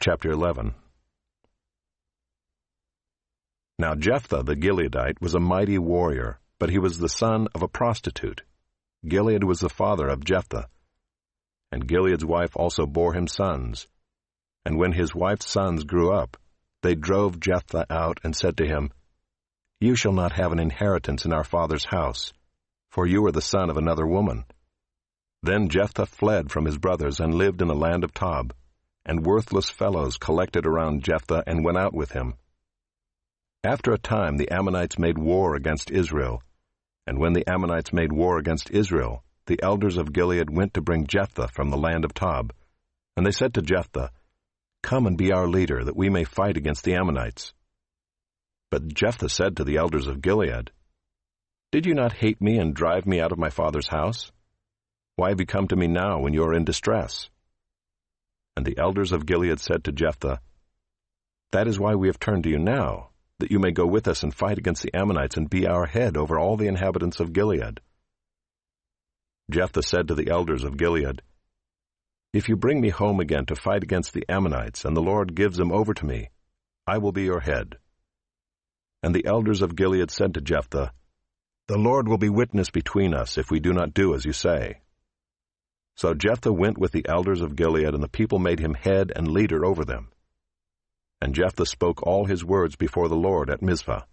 Chapter 11. Now Jephthah the Gileadite was a mighty warrior, but he was the son of a prostitute. Gilead was the father of Jephthah. And Gilead's wife also bore him sons. And when his wife's sons grew up, they drove Jephthah out and said to him, "You shall not have an inheritance in our father's house, for you are the son of another woman." Then Jephthah fled from his brothers and lived in the land of Tob. And worthless fellows collected around Jephthah and went out with him. After a time the Ammonites made war against Israel. And when the Ammonites made war against Israel, the elders of Gilead went to bring Jephthah from the land of Tob. And they said to Jephthah, "Come and be our leader, that we may fight against the Ammonites." But Jephthah said to the elders of Gilead, "Did you not hate me and drive me out of my father's house? Why have you come to me now when you are in distress?" And the elders of Gilead said to Jephthah, "That is why we have turned to you now, that you may go with us and fight against the Ammonites and be our head over all the inhabitants of Gilead." Jephthah said to the elders of Gilead, "If you bring me home again to fight against the Ammonites, and the Lord gives them over to me, I will be your head." And the elders of Gilead said to Jephthah, "The Lord will be witness between us if we do not do as you say." So Jephthah went with the elders of Gilead, and the people made him head and leader over them. And Jephthah spoke all his words before the Lord at Mizpah.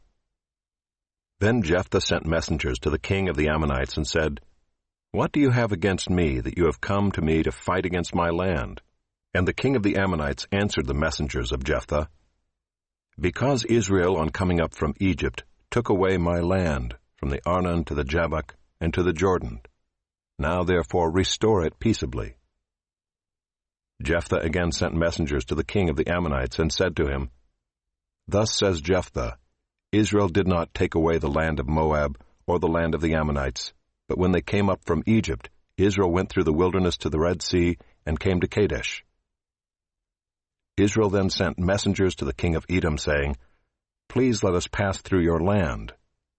Then Jephthah sent messengers to the king of the Ammonites and said, "What do you have against me, that you have come to me to fight against my land?" And the king of the Ammonites answered the messengers of Jephthah, "Because Israel, on coming up from Egypt, took away my land, from the Arnon to the Jabbok and to the Jordan. Now therefore restore it peaceably." Jephthah again sent messengers to the king of the Ammonites and said to him, "Thus says Jephthah, Israel did not take away the land of Moab or the land of the Ammonites, but when they came up from Egypt, Israel went through the wilderness to the Red Sea and came to Kadesh." Israel then sent messengers to the king of Edom, saying, "Please let us pass through your land."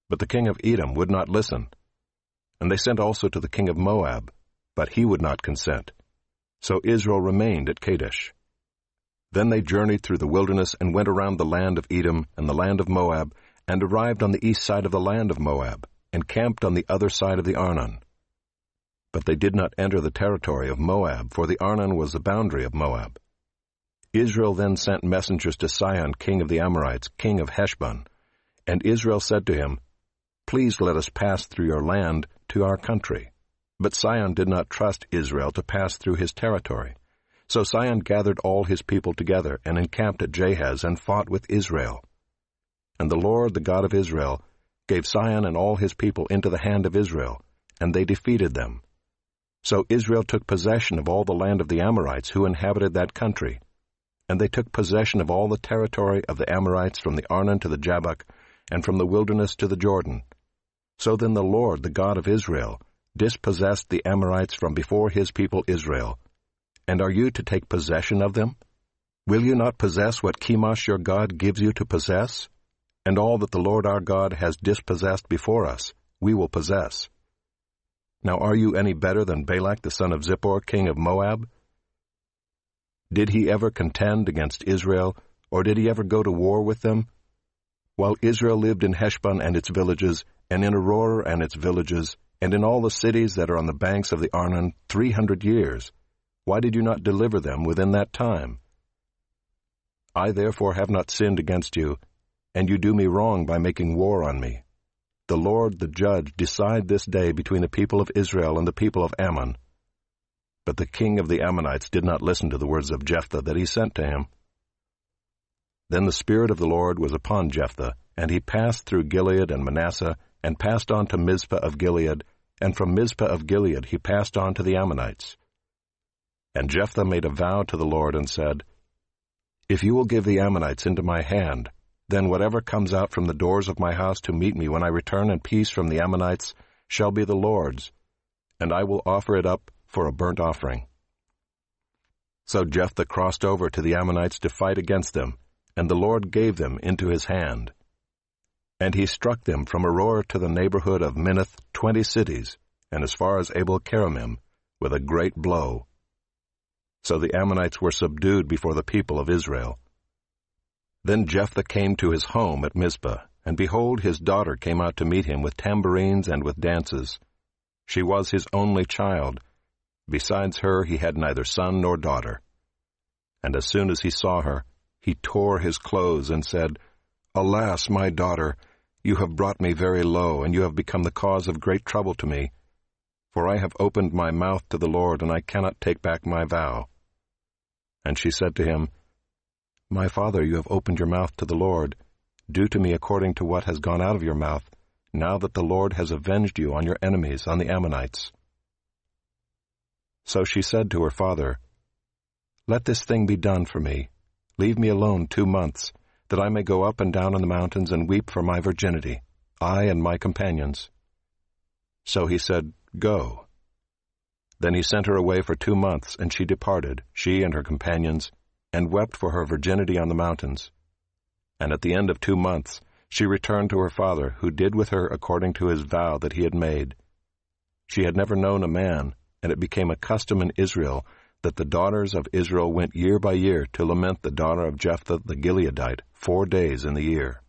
But the king of Edom would not listen. And they sent also to the king of Moab, but he would not consent. So Israel remained at Kadesh. Then they journeyed through the wilderness and went around the land of Edom and the land of Moab, and arrived on the east side of the land of Moab, and camped on the other side of the Arnon. But they did not enter the territory of Moab, for the Arnon was the boundary of Moab. Israel then sent messengers to Sihon, king of the Amorites, king of Heshbon. And Israel said to him, "Please let us pass through your land to our country." But Sihon did not trust Israel to pass through his territory. So Sihon gathered all his people together and encamped at Jahaz and fought with Israel. And the Lord, the God of Israel, gave Sihon and all his people into the hand of Israel, and they defeated them. So Israel took possession of all the land of the Amorites who inhabited that country. And they took possession of all the territory of the Amorites from the Arnon to the Jabbok, and from the wilderness to the Jordan. So then the Lord, the God of Israel, dispossessed the Amorites from before his people Israel. And are you to take possession of them? Will you not possess what Chemosh your God gives you to possess? And all that the Lord our God has dispossessed before us, we will possess. Now are you any better than Balak the son of Zippor, king of Moab? Did he ever contend against Israel, or did he ever go to war with them? While Israel lived in Heshbon and its villages, and in Aroer and its villages, and in all the cities that are on the banks of the Arnon 300 years, why did you not deliver them within that time? I therefore have not sinned against you, and you do me wrong by making war on me. The Lord, the judge, decide this day between the people of Israel and the people of Ammon." But the king of the Ammonites did not listen to the words of Jephthah that he sent to him. Then the Spirit of the Lord was upon Jephthah, and he passed through Gilead and Manasseh, and passed on to Mizpah of Gilead, and from Mizpah of Gilead he passed on to the Ammonites. And Jephthah made a vow to the Lord and said, "If you will give the Ammonites into my hand, then whatever comes out from the doors of my house to meet me when I return in peace from the Ammonites shall be the Lord's, and I will offer it up for a burnt offering." So Jephthah crossed over to the Ammonites to fight against them, and the Lord gave them into his hand. And he struck them from Aroer to the neighborhood of Minnith 20 cities, and as far as Abel-keramim, with a great blow. So the Ammonites were subdued before the people of Israel. Then Jephthah came to his home at Mizpah, and behold, his daughter came out to meet him with tambourines and with dances. She was his only child. Besides her he had neither son nor daughter. And as soon as he saw her, he tore his clothes and said, Alas, my daughter, you have brought me very low, and you have become the cause of great trouble to me. For I have opened my mouth to the Lord, and I cannot take back my vow. And she said to him, My father, you have opened your mouth to the Lord. Do to me according to what has gone out of your mouth, now that the Lord has avenged you on your enemies, on the Ammonites. So she said to her father, Let this thing be done for me. Leave me alone 2 months, that I may go up and down on the mountains and weep for my virginity, I and my companions. So he said, Go. Then he sent her away for 2 months, and she departed, she and her companions, and wept for her virginity on the mountains. And at the end of 2 months she returned to her father, who did with her according to his vow that he had made. She had never known a man, and it became a custom in Israel that the daughters of Israel went year by year to lament the daughter of Jephthah the Gileadite 4 days in the year.